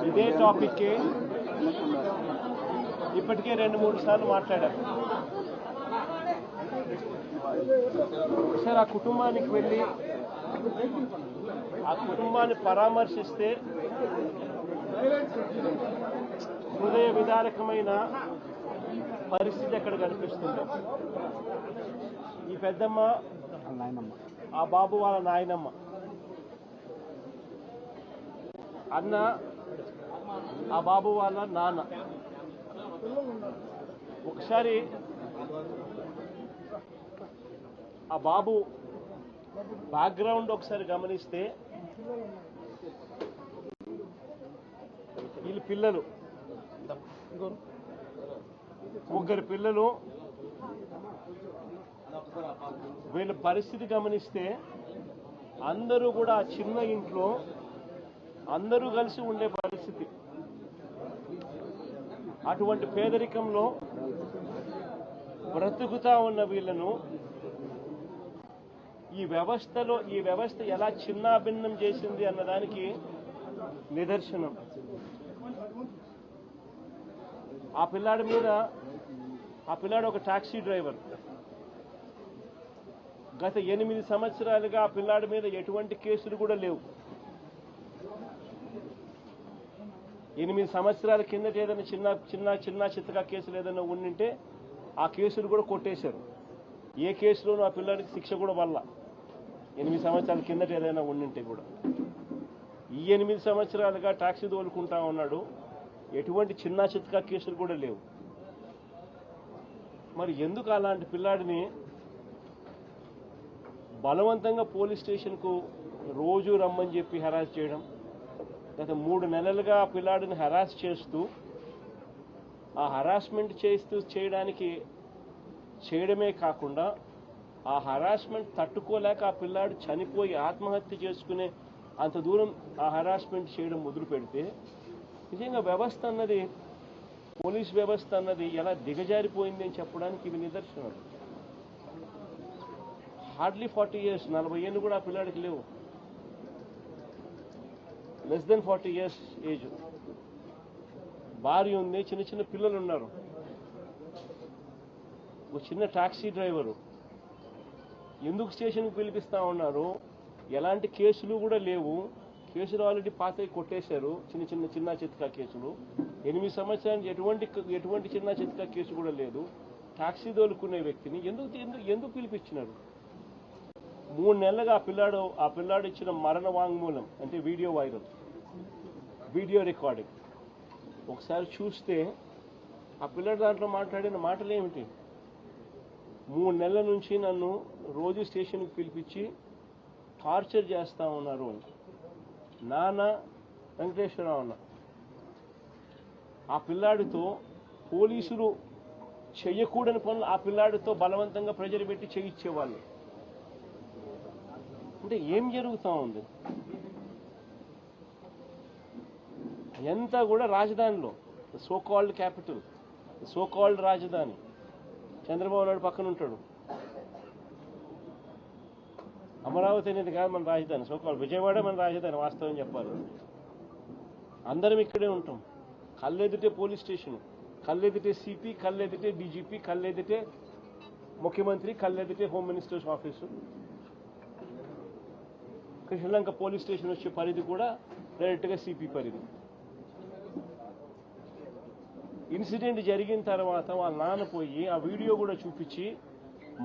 ఇదే టాపిక్కే ఇప్పటికే 2-3 సార్లు మాట్లాడారు. ఒకసారి ఆ కుటుంబానికి వెళ్ళి ఆ కుటుంబాన్ని పరామర్శిస్తే హృదయ విదారకమైన పరిస్థితి అక్కడ కనిపిస్తుంది. ఈ పెద్దమ్మ ఆ బాబు వాళ్ళ నాయనమ్మ, అన్న ఆ బాబు వాళ్ళ నాన్న. ఒకసారి ఆ బాబు బ్యాక్గ్రౌండ్ ఒకసారి గమనిస్తే వీళ్ళ పిల్లలు, ముగ్గురు పిల్లలు, వీళ్ళ పరిస్థితి గమనిస్తే అందరూ కూడా ఆ చిన్న ఇంట్లో అందరూ కలిసి ఉండే పరిస్థితి. అటువంటి పేదరికంలో బ్రతుకుతా ఉన్న వీళ్ళను ఈ వ్యవస్థ ఎలా చిన్నాభిన్నం చేసింది అన్నదానికి నిదర్శనం. ఆ పిల్లాడు ఒక టాక్సీ డ్రైవర్. గత 8 సంవత్సరాలుగా ఆ పిల్లాడి మీద ఎటువంటి కేసులు కూడా లేవు. 8 సంవత్సరాల కిందట ఏదైనా చిన్న చిత్తగా కేసులు ఏదైనా ఉండింటే ఆ కేసులు కూడా కొట్టేశారు. ఏ కేసులోనూ ఆ పిల్లాడికి శిక్ష కూడా వల్ల 8 సంవత్సరాల కిందట ఏదైనా ఉండింటే కూడా. ఈ 8 సంవత్సరాలుగా టాక్సీ తోలుకుంటా ఉన్నాడు. ఎటువంటి చిన్న చిత్తగా కేసులు కూడా లేవు. మరి ఎందుకు అలాంటి పిల్లాడిని బలవంతంగా పోలీస్ స్టేషన్కు రోజు రమ్మని చెప్పి హెరాస్ చేయడం? గత 3 నెలలుగా ఆ పిల్లాడిని హెరాస్ చేస్తూ, ఆ హెరాస్మెంట్ చేయడమే కాకుండా ఆ హెరాస్మెంట్ తట్టుకోలేక ఆ పిల్లాడు చనిపోయి ఆత్మహత్య చేసుకునే అంత దూరం ఆ హెరాస్మెంట్ చేయడం మొదలు పెడితే నిజంగా పోలీస్ వ్యవస్థ అన్నది ఎలా దిగజారిపోయింది అని చెప్పడానికి ఇవి నిదర్శనం. హార్డ్లీ 40 years, 40 ఏళ్ళు కూడా ఆ పిల్లాడికి లేవు. Less than 40 years age. భార్య ఉంది, చిన్న పిల్లలు ఉన్నారు. ఒక చిన్న టాక్సీ డ్రైవరు. ఎందుకు స్టేషన్కి పిలిపిస్తా ఉన్నారు? ఎలాంటి కేసులు కూడా లేవు. కేసులు ఆల్రెడీ పాతవి కొట్టేశారు. చిన్న చిత్తకా కేసులు. 8 సంవత్సరానికి ఎటువంటి చిన్న చిత్తకా కేసు కూడా లేదు. టాక్సీ తోలుకునే వ్యక్తిని ఎందుకు పిలిపించినారు? 3 నెలలుగా ఆ పిల్లాడు ఇచ్చిన మరణ వాంగ్మూలం అంటే వీడియో రికార్డింగ్ ఒకసారి చూస్తే ఆ పిల్లాడు దాంట్లో మాట్లాడిన మాటలు ఏమిటి? 3 నెలల నుంచి నన్ను రోజు స్టేషన్కి పిలిపించి టార్చర్ చేస్తా ఉన్నారు అని. నాన్న వెంకటేశ్వరరావు అన్న ఆ పిల్లాడితో పోలీసులు చెయ్యకూడని పనులు ఆ పిల్లాడితో బలవంతంగా ప్రెజర్ పెట్టి చేయించేవాళ్ళు. అంటే ఏం జరుగుతూ ఉంది? ఎంత కూడా రాజధానిలో సోకాల్డ్ క్యాపిటల్, సోకాల్డ్ రాజధాని చంద్రబాబు నాయుడు పక్కన ఉంటాడు. అమరావతి అనేది కాదు మన రాజధాని. సోకాల్డ్ విజయవాడ మన రాజధాని. వాస్తవం చెప్పాలి, అందరం ఇక్కడే ఉంటాం. కళ్ళెదుటే పోలీస్ స్టేషన్, కళ్ళెదుటే సిపి, కళ్ళెదుటే డీజీపీ, కళ్ళెదుటే ముఖ్యమంత్రి, కళ్ళెదుటే home ministers office. Sri Lanka police station వచ్చే పరిధి కూడా డైరెక్ట్గా సిపి పరిధి. ఇన్సిడెంట్ జరిగిన తర్వాత వాళ్ళ నాన్న పోయి ఆ వీడియో కూడా చూపించి,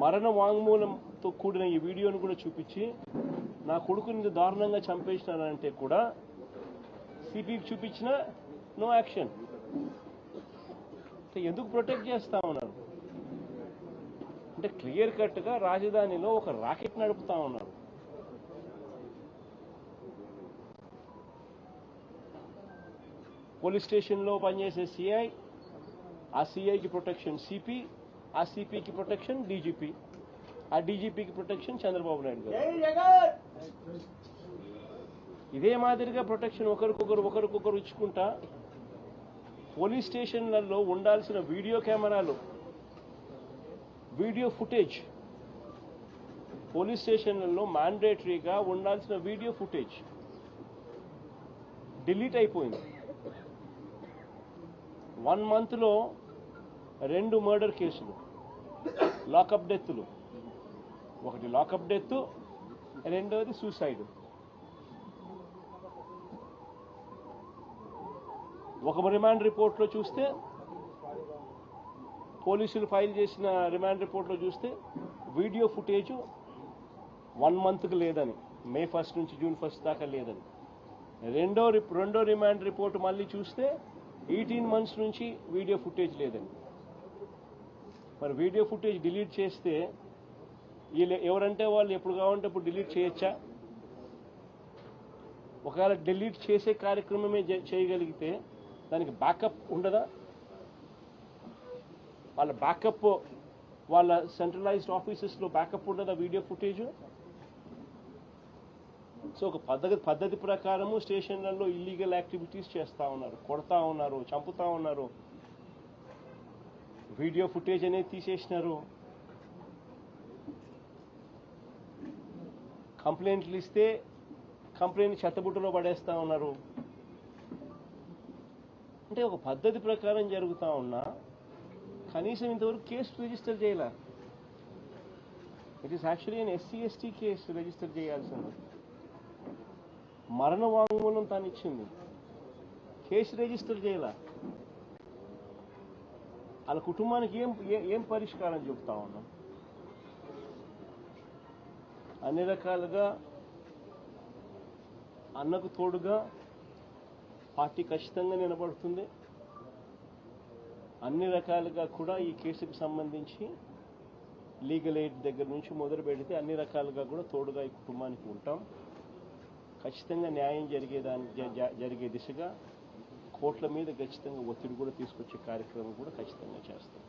మరణ వాంగ్మూలంతో కూడిన ఈ వీడియోను కూడా చూపించి, నా కొడుకుని దారుణంగా చంపేసినారంటే కూడా సిపికి చూపించిన నో యాక్షన్. ఎందుకు ప్రొటెక్ట్ చేస్తా ఉన్నారు? అంటే క్లియర్ కట్గా రాజధానిలో ఒక రాకెట్ నడుపుతా ఉన్నారు. పోలీస్ స్టేషన్లో పనిచేసే సిఐ, ఆ సిఐకి ప్రొటెక్షన్ సిపి, ఆ సిపికి ప్రొటెక్షన్ డీజీపీ, ఆ డీజీపీకి ప్రొటెక్షన్ చంద్రబాబు నాయుడు గారు. ఇదే మాదిరిగా ప్రొటెక్షన్ ఒకరికొకరు ఇచ్చుకుంటా పోలీస్ స్టేషన్లలో ఉండాల్సిన వీడియో కెమెరాలు, వీడియో ఫుటేజ్, పోలీస్ స్టేషన్లలో మ్యాండేటరీగా ఉండాల్సిన వీడియో ఫుటేజ్ డిలీట్ అయిపోయింది. 1 monthలో 2 మర్డర్ కేసులు, లాకప్ డెత్తులు. ఒకటి లాకప్ డెత్, రెండోది సూసైడ్. ఒక రిమాండ్ రిపోర్ట్లో చూస్తే, పోలీసులు ఫైల్ చేసిన రిమాండ్ రిపోర్ట్లో చూస్తే వీడియో ఫుటేజ్ 1 monthకి లేదని, May 1 నుంచి June 1 దాకా లేదని. రెండో రిమాండ్ రిపోర్ట్ మళ్ళీ చూస్తే 18 months నుంచి వీడియో ఫుటేజ్ లేదని. మరి వీడియో ఫుటేజ్ డిలీట్ చేస్తే వీళ్ళు ఎవరంటే వాళ్ళు ఎప్పుడు కావాలంటే అప్పుడు డిలీట్ చేయొచ్చా? ఒకవేళ డిలీట్ చేసే కార్యక్రమమే చేయగలిగితే దానికి బ్యాకప్ ఉండదా? వాళ్ళ బ్యాకప్, వాళ్ళ సెంట్రలైజ్డ్ ఆఫీసెస్లో బ్యాకప్ ఉండదా వీడియో ఫుటేజ్? సో ఒక పద్ధతి ప్రకారము స్టేషన్లలో ఇల్లీగల్ యాక్టివిటీస్ చేస్తూ ఉన్నారు, కొడతా ఉన్నారు, చంపుతా ఉన్నారు, వీడియో ఫుటేజ్ అనేది తీసేసినారు. కంప్లైంట్లు ఇస్తే కంప్లైంట్ చెత్తబుట్టలో పడేస్తా ఉన్నారు. అంటే ఒక పద్ధతి ప్రకారం జరుగుతూ ఉన్నా కనీసం ఇంతవరకు కేసు రిజిస్టర్ చేయాల. It is actually an SC/ST case register చేయాల్సింది. మరణ వాంగ్మూలం తాను ఇచ్చింది, కేసు రిజిస్టర్ చేయాల. వాళ్ళ కుటుంబానికి ఏం పరిష్కారం చెప్తా ఉన్నాం? అన్ని రకాలుగా అన్నకు తోడుగా పార్టీ ఖచ్చితంగా నిలబడుతుంది. అన్ని రకాలుగా కూడా ఈ కేసుకు సంబంధించి లీగల్ ఎయిడ్ దగ్గర నుంచి మొదలు పెడితే అన్ని రకాలుగా కూడా తోడుగా ఈ కుటుంబానికి ఉంటాం. ఖచ్చితంగా న్యాయం జరిగే దిశగా కోర్టుల మీద ఖచ్చితంగా ఒత్తిడి కూడా తీసుకొచ్చే కార్యక్రమం కూడా ఖచ్చితంగా చేస్తాం.